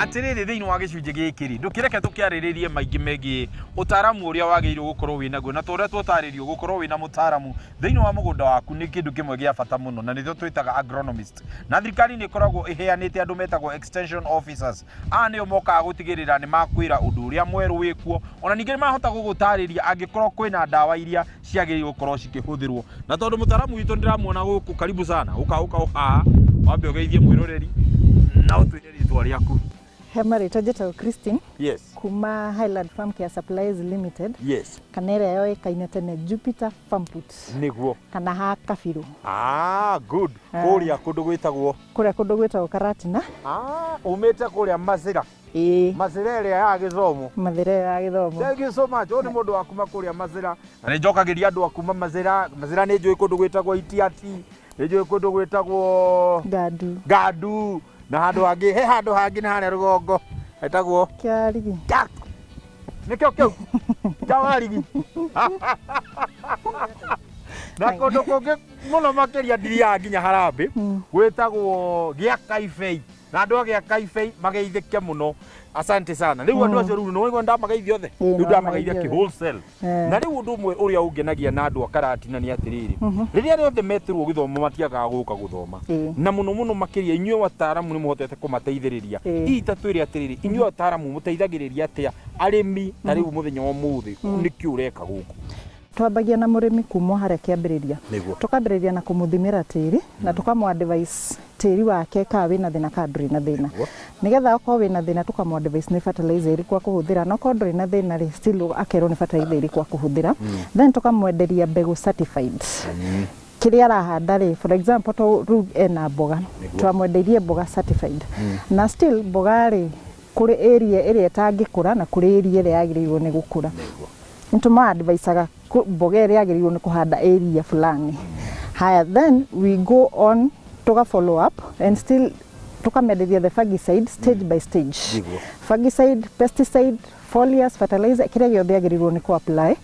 atiriri thiini wa gicunje gikiri ndukireke tukiariririe maingi megi utaramu uria wagirwo gukorwo winaguo na turia tutaririo gukorwo wina mutaramu thiini wa mugunda waku ni kindu kimwe gia bata muno na nithio twitaga agronomist na thirikari ni ikoragwo iheanite andu metagwo extension officers nio mokaga gutigirira ni makwira undu uria mweru wikuo ona ningi ni mahota gugutariria angikorwo kwina ndawa iria ciagirwo gukorwo cikihuthirwo na tondu mutaramu witu ndiramuona guku karibu sana uka wambe ugeithie mwiroreri na utwire ritwa riaku. Marĩtwa njĩtagwo Christine. Yes. Kuma Highland Farm Care Supplies Limited. Yes. Kana ĩrĩa yoĩkaine tene Jupiter Farm Put. Nĩguo. Kana ha Kabiru. Good. Kũrĩa kũndũ gwĩtagwo. Kũrĩa kũndũ gwĩtagwo Karatina. Umĩte kũrĩa Mazira. Mazira ĩrĩa ya Gĩthomo. Mazira ya Gĩthomo. Thank you so much. Nĩ mũndũ wa kuma kũrĩa Mazira. Na nĩ njokagĩria andũ a kuma Mazira. Mazira nĩ njũĩ kũndũ gwĩtagwo Itiati. Nĩ njũĩ kũndũ gwĩtagwo Gadu. Na handu hangi he handu hangi na haria rugongo hetagwo Kiarigi. Nikio kiu Kiarigi. Na kundu kungi muno makiria ndiria nginya Harambe gwitagwo Gia Kaibei na andu agia Kaibei mageithike muno. Asante sana. Riu andu acio riu no ndamageithia othe. Riu ndamageithia ki wholesale. Na riu undu umwe uria ungenagia na andu a Karatina ni atiriri. Riria riothe metirwo githomo matiagaga guka guthoma. Na muno makiria inyuĩ wataaramu ni muhotete kumateithĩrĩria. Itatwire atiriri inyuĩ wataaramu muteithagĩrĩria atia arĩmi na riu muthenya wa muthi nikio ureka guku. Twambagia na mũrĩmi kuma harĩa kĩambĩrĩria. Tukambĩrĩria na kũmũthimĩra tĩri na tukamũ advise tĩri wake ka wĩna thĩna ka ndũrĩ na thĩna. Nigetha okorwo wĩna thĩna tukamũ advise nĩ fertilizer ĩrĩkũ akũhũthĩra na okorwo ndũrĩ na thĩna rĩ still akerwo nĩ fertilizer ĩrĩkũ akũhũthĩra. Then tukamwenderia mbegũ certified. Kĩrĩa arahanda rĩ for example to rĩu ena mboga twamwendeirie mboga certified. Na still mboga rĩ kũrĩ area ĩrĩa ĩtangĩkũra na kũrĩ area ĩrĩa yagĩrĩirwo nĩ gũkũra. Nituma advisaga mboga ĩrĩa yagĩrĩirwo nĩ kũhanda area fulani. Haya then we go on to follow up and still tukamenderia the fungicide stage by stage. Fungicide, pesticide, foliars, fertilizer kĩrĩa gĩothe yagĩrĩirwo nĩ apply.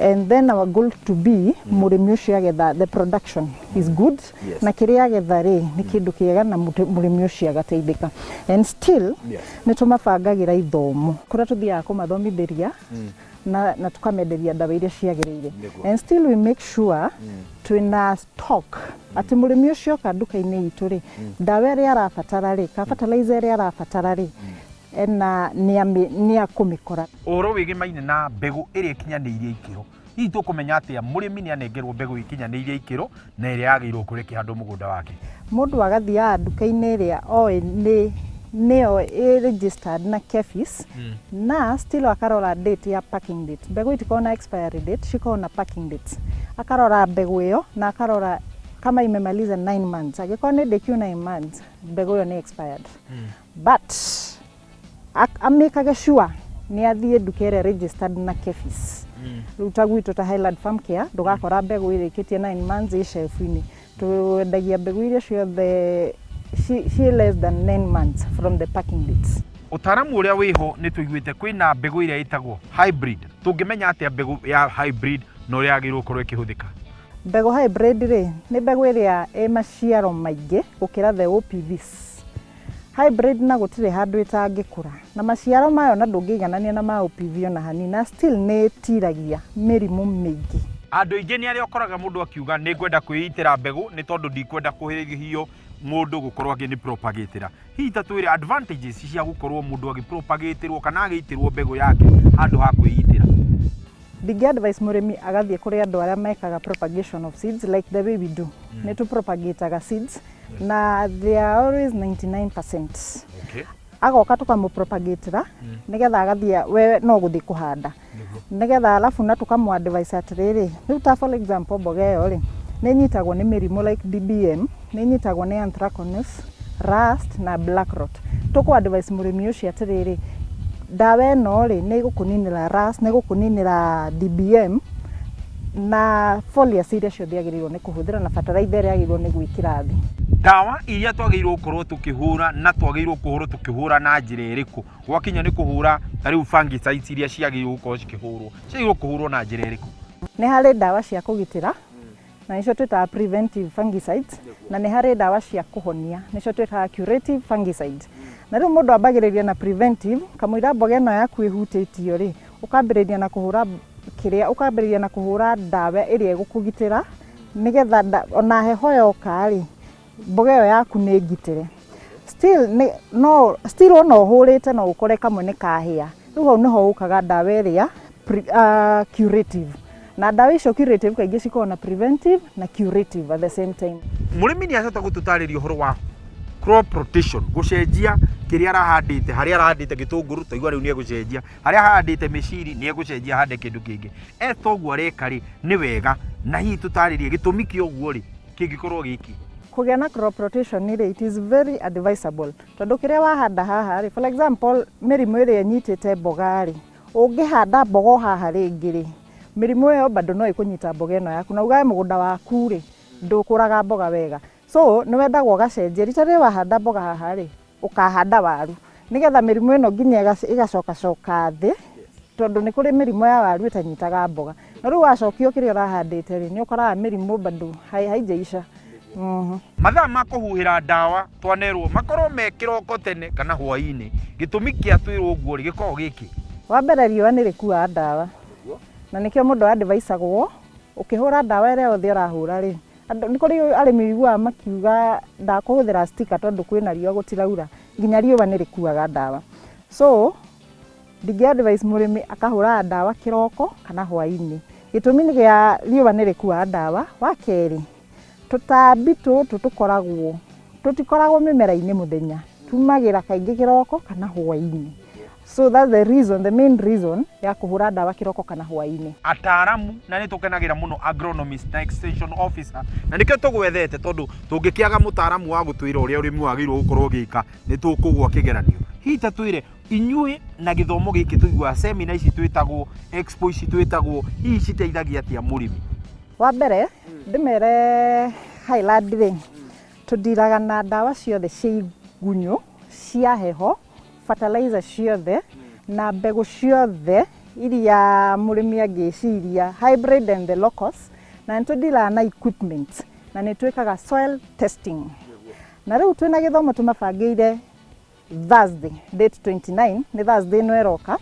And then our goal to be mũrĩmi ũcio agetha the production is good na kĩrĩa agetha rĩ nĩ kĩndũ kĩega na mũrĩmi ũcio agateithĩka. And still nĩ tũmabangagĩra ithomo kũrĩa tuthiaga kũmathomithĩria na tukamenderia ndawa iria ciagĩrĩire. And still we make sure twina stock ati mũrĩmi ũcio ka nduka-inĩ itũ rĩ ndawa ĩrĩa arabatara rĩ ka fertilizer ĩrĩa arabatara rĩ na nĩ akũmĩkora. Ũhoro wĩgĩmaine na mbegũ ĩrĩa ĩkinyanĩirie ikĩro hihi tũkũmenya atĩa mũrĩmi nĩ anengerwo mbegũ ikinyanĩirie ikĩro na ĩrĩa yagĩrĩirwo kũrĩa kĩhandwo mũgũnda wake? Mũndũ agathiaga nduka-inĩ ĩrĩa nĩyo registered na KEPHIS na still akarora date ya packing date. Mbegũ itikoragwo na expiry date, cikoragwo na packing date. Akarora mbegũ ĩyo na akarora kama imemaliza 9 months. Angĩkorwo nĩ DQ 9 months, mbegũ ĩyo nĩ expired. But amekage sure ni athiĩ nduka ĩrĩa registered na KEPHIS. Rĩu ta gwitũ ta Highland Farm Care ndũgakora mbegũ ĩrĩkĩtie 9 months ĩ shelf-inĩ. Twendagia mbegũ iria ciothe she less than 9 months from the packing dates. Utaramu uria wiho ni tuiguite kwina mbegu iria itagwo hybrid. Tungimenya atia mbegu ya hybrid no uria yagirwo korwo ikihuthika? Mbegu hybrid ri ni mbegu iria maciaro maingĩ gukira the OPVs. Hybrid na gutire handu itangĩkũra na maciaro mayo na ndũngĩiganania na ma OPV ona hanina still nĩ tiragia mĩrimũ mĩingĩ. Andũ aingĩ nĩ arĩa ũkoraga mũndũ akiuga nĩ ngwenda kwĩitĩra mbegũ nĩ tondũ ndikwenda kũhĩhio mũndũ gũkorwo agĩ propagateĩra. Hihi ta twĩre advantages cia gũkorwo mũndũ agĩ propagateĩrwo kana agĩitĩrwo mbegũ yake handũ ha kwĩitĩra. Big advice mũrĩmi agathiĩ kũrĩ andũ arĩa mekaga propagation of seeds like the way we do. Nĩ tu propagate seeds na they are always 99%. Okay. Agoka tukamupropagateĩra nigetha agathia we no guthi kuhanda nigetha alafu na tukamu advise atiriri riu ta for example mboga iyo ri ni nyitagwo ni mirimu like DBM ni nyitagwo ni anthracnose, rust na black rot. Tuku advise murimi ucio atiriri dawa ino ri ni gukuninira rust ni gukuninira DBM na foliar iria ciothe yagĩrĩirwo nĩ kũhũthĩra na fertilizer iria yagĩrĩirwo nĩ gwĩkĩra thĩ. Dawa iria twagĩrĩirwo gũkorwo tukĩhũra na twagĩrĩirwo gũkorwo tukĩhũra na njĩra ĩrĩkũ? Gwakinya nĩ kũhũra tarĩu fungicides iria ciagĩrĩirwo gũkorwo cikĩhũrwo. Ciagĩrĩirwo kũhũrwo na njĩra ĩrĩkũ? Nĩ harĩ dawa cia kũgitĩra na nicio twĩtaga preventive fungicides na nĩ harĩ dawa cia kũhonia nicio twĩtaga curative fungicides. Na rĩu mũndũ ambagĩrĩria na preventive, kamũira mboga ĩno yaku ĩhutĩtio rĩ, ũkambĩrĩria na kũhũra ũkambĩrĩria na kũhũra ndawa ĩrĩa ĩgũkũgitĩra nĩgetha ona heho yoka rĩ, mboga ĩyo yaku nĩ ngitĩre. Still ona ũhũrĩte no ũkore kamwe nĩ kahĩa. Rĩu hau nĩho ũkaga ndawa ĩrĩa curative. Na ndawa icio curative kaingĩ cikoragwo na preventive na curative at the same time. Mũrĩmi nĩ acota gũtũtarĩria ũhoro wa crop rotation, gũcenjia kĩrĩa arahandĩte, harĩa arahandĩte gĩtũngũrũ taigua rĩu nĩ egũcenjia, harĩa arahandĩte mĩciri nĩ egũcenjia hande kĩndũ kĩngĩ. Toguo areka rĩ nĩ wega, na hihi tũtarĩrie gĩtũmi kĩa ũguo rĩ kĩngĩkorwo gĩkĩ. Kũgĩa na crop rotation rĩ, it is very advisable. Tondũ kĩrĩa wahanda haha rĩ, for example mĩrimũ ĩrĩa ĩnyitĩte mboga rĩ, ũngĩhanda mboga haha rĩngĩ rĩ, mĩrimũ ĩyo bado no ĩkũnyita mboga ĩno yaku na ugae mũgũnda waku rĩ ndũkũraga mboga wega. So nĩ wendagwo ũgacenjia, rita rĩrĩa wahanda mboga haha rĩ ũkahanda waru nĩgetha mĩrimũ ĩno nginya ĩgacoka thĩ, tondũ nĩ kũrĩ mĩrimũ ya waru ĩtanyitaga mboga. Na rĩu wacokio kĩrĩa ũrahandĩte rĩ nĩ ũkoraga mĩrimũ bado haijaisha. Mathaa ma kũhuhĩra ndawa twanerwo makorwo me kĩroko tene kana hwaĩ-inĩ, gĩtũmi kĩa twĩrwo ũguo rĩ gĩkoragwo gĩkĩ. Wa mbere riũa nĩ rĩkuaga ndawa, na nĩkĩo mũndũ adviceagwo ũkĩhũra ndawa ĩrĩa yothe ũrahũra rĩ, nĩ kũrĩ arĩmi ũiguaga makiuga ndakũhũthĩra sticker tondũ kwĩna riũa gũtiraura, nginya riũa nĩ rĩkuaga ndawa. So ndingĩ-advise mũrĩmi akahũra ndawa kĩroko kana hwaĩ-inĩ. Gĩtũmi nĩ gĩa riũa nĩ rĩkuaga ndawa. Wa kerĩ, tũtambi tũtũ tũtikoragwo mĩmera-inĩ mũthenya, tumagĩra kaingĩ kĩroko kana hwaĩ-inĩ. So that's the reason, the main reason ya kũhũra ndawa kĩroko kana hwaĩ-inĩ. Ataramu na nĩ tũkenagĩra mũno agronomist na extension officer, na nĩkĩo tũgwethete tondũ tũngĩkĩaga mũtaramu wa gũtwĩra ũrĩa ũrĩmi wagĩrĩirwo gũkorwo gĩka nĩ tũkũgwa kĩgeranio. Hihi ta twĩre inyuĩ na gĩthomo gĩkĩ tũigua seminar ici twĩtagwo, expo ici twĩtagwo, hihi citeithagia atĩa mũrĩmi? Wa mbere ndĩmere Highland rĩ, tũndiraga na ndawa ciothe cia igunyũ, cia heho, fertilizer ciothe na mbegũ ciothe iria mũrĩmi angĩciria, hybrid and the locust, na nĩtũndiraga na equipment na nĩtwĩkaga soil testing. Na rĩu twĩna gĩthomo tũmabangĩire Thursday date 29 nĩ Thursday ĩno ĩroka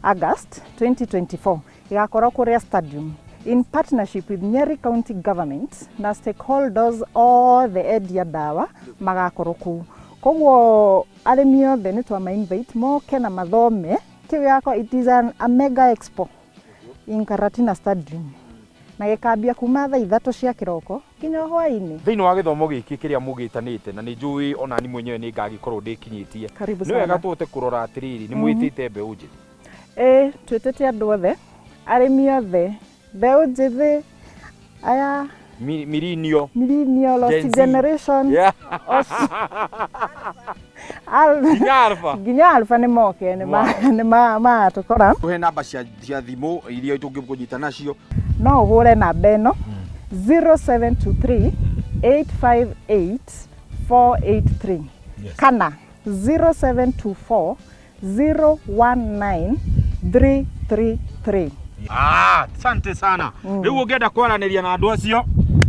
August 2024 igakorwo kũrĩa stadium in partnership with Nyeri County Government na stakeholders all the endia ndawa magakorwo kũu. Koguo arĩmi othe nĩ twama invite moke na mathome kĩu yako. It is a mega expo in Karatina Stadium na gĩkambia kuma thaa 3 cia kĩroko nginya hwaĩ-inĩ. Thĩinĩ wa gĩthomo gĩkĩ kĩrĩa mũgĩtanĩte na nĩ njũĩ ona ni mwenyewe nĩ ngagĩkorwo ndĩkinyĩtie, nĩ wega tũhote kũrora atĩrĩrĩ nĩ mwĩtĩte mbeũ njĩthĩ? Twĩtĩte andũ othe, arĩmi othe, mbeũ njĩthĩ, aya millennial, lost generation, nginya alpha nĩ moke nĩ matũkora. Tũhe namba cia thimũ iria tũngĩkũnyita nacio. No ũhũre namba ĩno 0723 858 483 kana 0724 019 333. Asante sana. Rĩu ũngĩenda kwaranĩria na andũ acio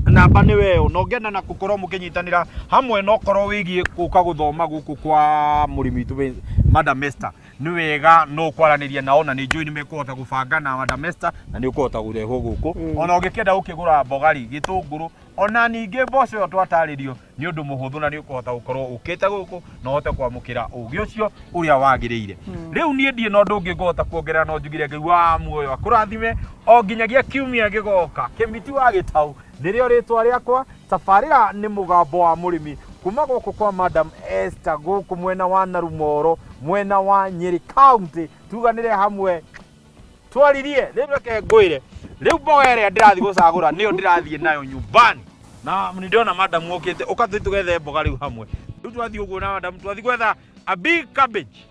namba nĩ weyo, no ngenda na gũkorwo mũkĩnyitanĩra hamwe no korwo wĩgie gũka gũthoma gũkũ kwa mũrĩmi witũ Madam Esther, nĩ wega no kwaranĩria nao na nĩ njũĩ nĩ mekũhota gũbanga na Madam Esther na nĩ ũkũhota gũrehwo gũkũ. Ona ũngĩkĩenda gũkĩgũra mbogari, gĩtũngũrũ, ona ningĩ mboco ĩyo twatarĩrio nĩ ũndũ mũhũthũ na nĩ ũkũhota gũkorwo ũkĩte gũkũ na ũhote kwamũkĩra ũgĩ ũcio ũrĩa wagĩrĩire. Rĩu niĩ ndiĩ na ũndũ ũngĩ ngũhota kuongerera, no njugire Ngai wa muoyo akũrathime o nginyagia kiumia gĩgoka. Kĩmiti wa Gitahi nĩrĩo rĩtwa rĩakwa. Tabarĩra nĩ mũgambo wa mũrĩmi kuma gũkũ kwa Madam Esther gũkũ mwena wa Narumoro, mwena wa Nyeri County. Tuganĩre hamwe twaririe rĩu reke ngwĩre rĩu mboga ĩrĩa ndĩrathiĩ gũcagũra nĩyo ndĩrathiĩ nayo nyumbani, na nĩndĩrona Madam ũkĩte ũka tũgethe mboga rĩu hamwe. Rĩu twathiĩ ũguo na Madam twathiĩ gwetha a big cabbage.